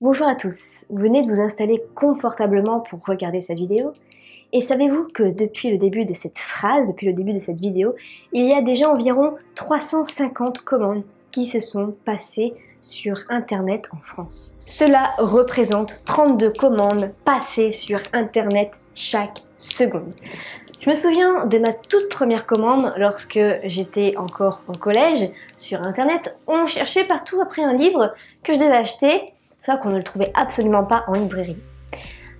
Bonjour à tous, vous venez de vous installer confortablement pour regarder cette vidéo. Et savez-vous que depuis le début de cette phrase, depuis le début de cette vidéo, il y a déjà environ 350 commandes qui se sont passées sur Internet en France. Cela représente 32 commandes passées sur Internet chaque seconde. Je me souviens de ma toute première commande lorsque j'étais encore au collège. Sur Internet, on cherchait partout après un livre que je devais acheter, sauf qu'on ne le trouvait absolument pas en librairie.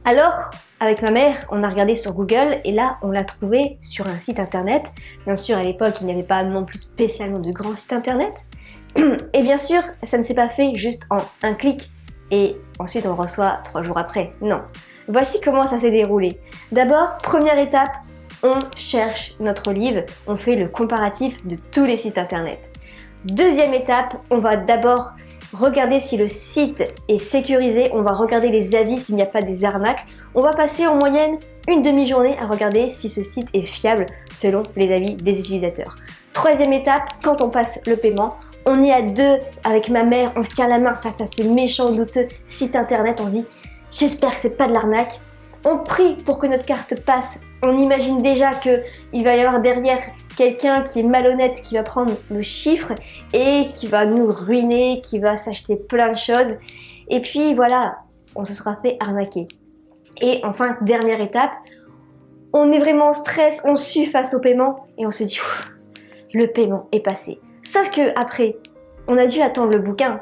Alors, avec ma mère, on a regardé sur Google et là, on l'a trouvé sur un site Internet. Bien sûr, à l'époque, il n'y avait pas non plus spécialement de grands sites Internet. Et bien sûr, ça ne s'est pas fait juste en un clic et ensuite on le reçoit 3 jours après. Non. Voici comment ça s'est déroulé. D'abord, première étape, on cherche notre livre, on fait le comparatif de tous les sites Internet. Deuxième étape, on va d'abord regarder si le site est sécurisé, on va regarder les avis s'il n'y a pas des arnaques. On va passer en moyenne une demi-journée à regarder si ce site est fiable selon les avis des utilisateurs. Troisième étape, quand on passe le paiement, on est à deux avec ma mère, on se tient la main face à ce méchant douteux site Internet, on se dit « j'espère que c'est pas de l'arnaque ». On prie pour que notre carte passe, on imagine déjà qu'il va y avoir derrière quelqu'un qui est malhonnête, qui va prendre nos chiffres et qui va nous ruiner, qui va s'acheter plein de choses. Et puis voilà, on se sera fait arnaquer. Et enfin, dernière étape, on est vraiment en stress, on sue face au paiement et on se dit le paiement est passé. Sauf que après, on a dû attendre le bouquin.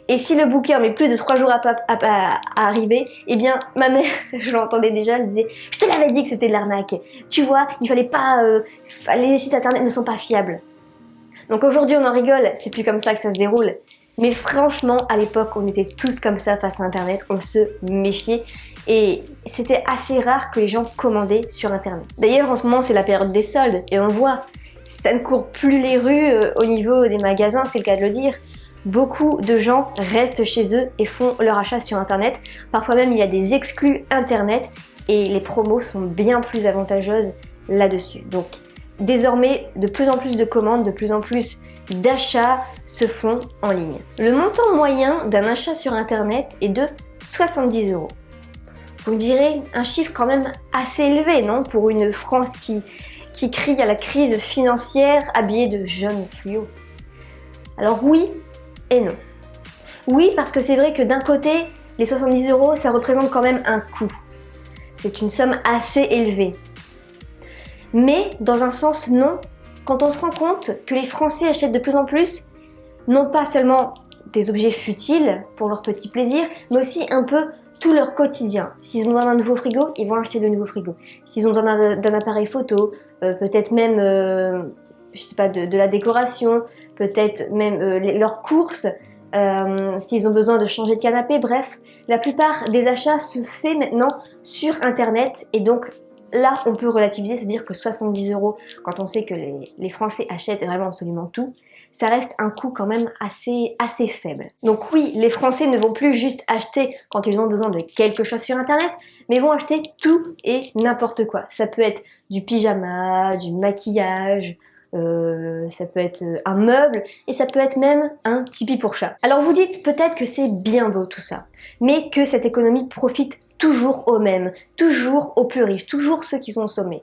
Et si le bouquin met plus de 3 jours à arriver, eh bien ma mère, je l'entendais déjà, elle disait « Je te l'avais dit que c'était de l'arnaque. Tu vois, il fallait pas... les sites internet ne sont pas fiables. » Donc aujourd'hui on en rigole, c'est plus comme ça que ça se déroule. Mais franchement, à l'époque, on était tous comme ça face à Internet, on se méfiait. Et c'était assez rare que les gens commandaient sur Internet. D'ailleurs, en ce moment, c'est la période des soldes, et on le voit. Ça ne court plus les rues au niveau des magasins, c'est le cas de le dire. Beaucoup de gens restent chez eux et font leur achat sur Internet. Parfois même, il y a des exclus Internet et les promos sont bien plus avantageuses là-dessus. Donc, désormais, de plus en plus de commandes, de plus en plus d'achats se font en ligne. Le montant moyen d'un achat sur Internet est de 70 €. Vous me direz, un chiffre quand même assez élevé, non? Pour une France qui crie à la crise financière habillée de jaunes fluo. Alors oui, et non. Oui, parce que c'est vrai que d'un côté, les 70 €, ça représente quand même un coût. C'est une somme assez élevée. Mais dans un sens, non, quand on se rend compte que les Français achètent de plus en plus, non pas seulement des objets futiles pour leur petit plaisir, mais aussi un peu tout leur quotidien. S'ils ont besoin d'un nouveau frigo, ils vont acheter le nouveau frigo. S'ils ont besoin d'un appareil photo, peut-être même je sais pas, de la décoration, peut-être même leurs courses, s'ils ont besoin de changer de canapé, bref, la plupart des achats se fait maintenant sur Internet et donc là on peut relativiser, se dire que 70 €, quand on sait que les Français achètent vraiment absolument tout, ça reste un coût quand même assez faible. Donc oui, les Français ne vont plus juste acheter quand ils ont besoin de quelque chose sur Internet, mais vont acheter tout et n'importe quoi. Ça peut être du pyjama, du maquillage, ça peut être un meuble et ça peut être même un tipi pour chat. Alors vous dites peut-être que c'est bien beau tout ça, mais que cette économie profite toujours aux mêmes, toujours aux plus riches, toujours ceux qui sont au sommet.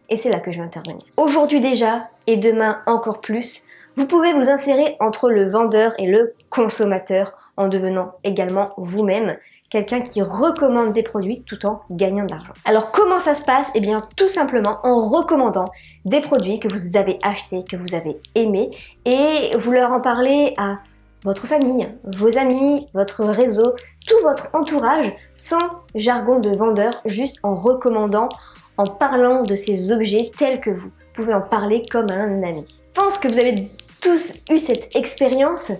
Et c'est là que je vais intervenir. Aujourd'hui déjà, et demain encore plus, vous pouvez vous insérer entre le vendeur et le consommateur en devenant également vous-même quelqu'un qui recommande des produits tout en gagnant de l'argent. Alors comment ça se passe? Eh bien tout simplement en recommandant des produits que vous avez achetés, que vous avez aimés et vous leur en parlez à votre famille, vos amis, votre réseau, tout votre entourage sans jargon de vendeur, juste en recommandant, en parlant de ces objets tels que vous pouvez en parler comme à un ami. Je pense que vous avez tous eu cette expérience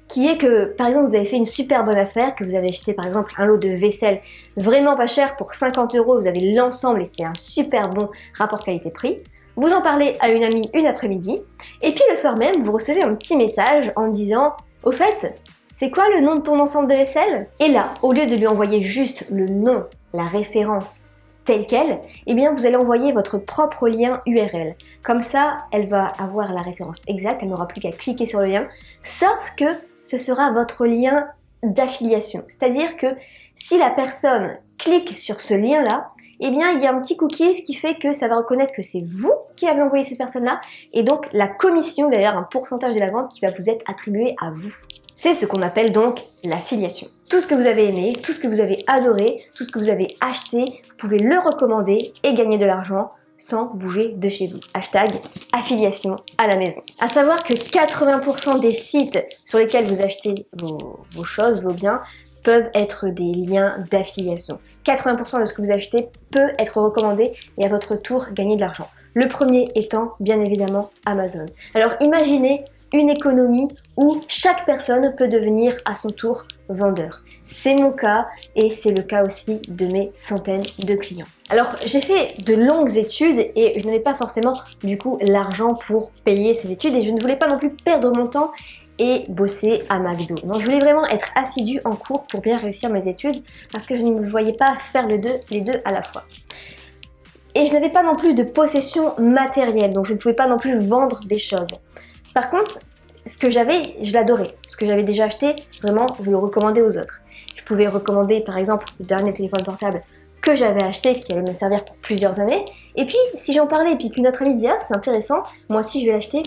qui est que, par exemple, vous avez fait une super bonne affaire, que vous avez acheté par exemple un lot de vaisselle vraiment pas cher pour 50 €, vous avez l'ensemble et c'est un super bon rapport qualité-prix. Vous en parlez à une amie une après-midi, et puis le soir même, vous recevez un petit message en disant « Au fait, c'est quoi le nom de ton ensemble de vaisselle ?» Et là, au lieu de lui envoyer juste le nom, la référence telle qu'elle, eh bien vous allez envoyer votre propre lien URL. Comme ça, elle va avoir la référence exacte, elle n'aura plus qu'à cliquer sur le lien, sauf que ce sera votre lien d'affiliation. C'est-à-dire que si la personne clique sur ce lien-là, eh bien il y a un petit cookie, ce qui fait que ça va reconnaître que c'est vous qui avez envoyé cette personne-là, et donc la commission, d'ailleurs un pourcentage de la vente qui va vous être attribué à vous. C'est ce qu'on appelle donc l'affiliation. Tout ce que vous avez aimé, tout ce que vous avez adoré, tout ce que vous avez acheté, vous pouvez le recommander et gagner de l'argent sans bouger de chez vous. Hashtag affiliation à la maison. À savoir que 80% des sites sur lesquels vous achetez vos choses, vos biens, peuvent être des liens d'affiliation. 80% de ce que vous achetez peut être recommandé et à votre tour gagner de l'argent. Le premier étant bien évidemment Amazon. Alors imaginez une économie où chaque personne peut devenir à son tour vendeur. C'est mon cas et c'est le cas aussi de mes centaines de clients. Alors j'ai fait de longues études et je n'avais pas forcément du coup l'argent pour payer ces études et je ne voulais pas non plus perdre mon temps et bosser à McDo. Donc je voulais vraiment être assidue en cours pour bien réussir mes études parce que je ne me voyais pas faire les deux à la fois. Et je n'avais pas non plus de possession matérielle, donc je ne pouvais pas non plus vendre des choses. Par contre, ce que j'avais, je l'adorais. Ce que j'avais déjà acheté, vraiment, je le recommandais aux autres. Je pouvais recommander par exemple le dernier téléphone portable que j'avais acheté, qui allait me servir pour plusieurs années. Et puis, si j'en parlais et puis qu'une autre amie disait « Ah, c'est intéressant, moi aussi je vais l'acheter »,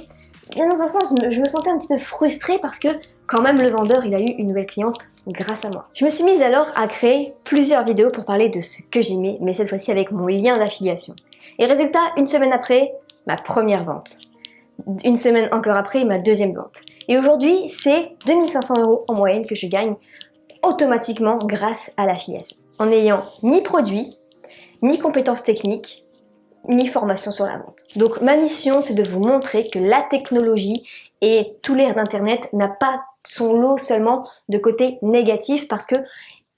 bien dans un sens, je me sentais un petit peu frustrée parce que quand même le vendeur, il a eu une nouvelle cliente grâce à moi. Je me suis mise alors à créer plusieurs vidéos pour parler de ce que j'aimais, mais cette fois-ci avec mon lien d'affiliation. Et résultat, une semaine après, ma première vente. Une semaine encore après, ma deuxième vente. Et aujourd'hui, c'est 2500 € en moyenne que je gagne automatiquement grâce à l'affiliation. En n'ayant ni produit, ni compétences techniques, ni formation sur la vente. Donc ma mission, c'est de vous montrer que la technologie et tout l'ère d'internet n'a pas son lot seulement de côté négatif parce que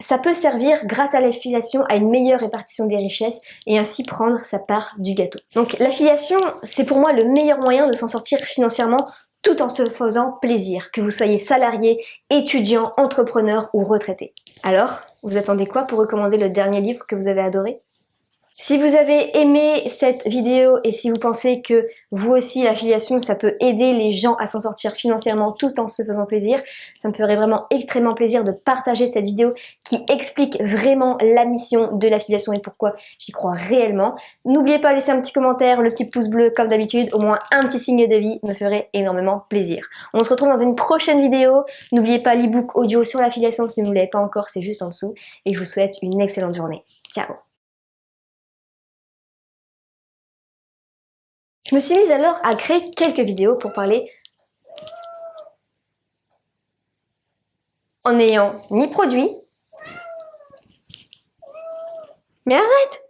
ça peut servir grâce à l'affiliation à une meilleure répartition des richesses et ainsi prendre sa part du gâteau. Donc l'affiliation, c'est pour moi le meilleur moyen de s'en sortir financièrement tout en se faisant plaisir, que vous soyez salarié, étudiant, entrepreneur ou retraité. Alors, vous attendez quoi pour recommander le dernier livre que vous avez adoré ? Si vous avez aimé cette vidéo et si vous pensez que vous aussi l'affiliation ça peut aider les gens à s'en sortir financièrement tout en se faisant plaisir, ça me ferait vraiment extrêmement plaisir de partager cette vidéo qui explique vraiment la mission de l'affiliation et pourquoi j'y crois réellement. N'oubliez pas de laisser un petit commentaire, le petit pouce bleu comme d'habitude, au moins un petit signe de vie me ferait énormément plaisir. On se retrouve dans une prochaine vidéo. N'oubliez pas l'ebook audio sur l'affiliation si vous ne l'avez pas encore, c'est juste en dessous. Et je vous souhaite une excellente journée. Ciao! Je me suis mise alors à créer quelques vidéos pour parler en n'ayant ni produit. Mais arrête!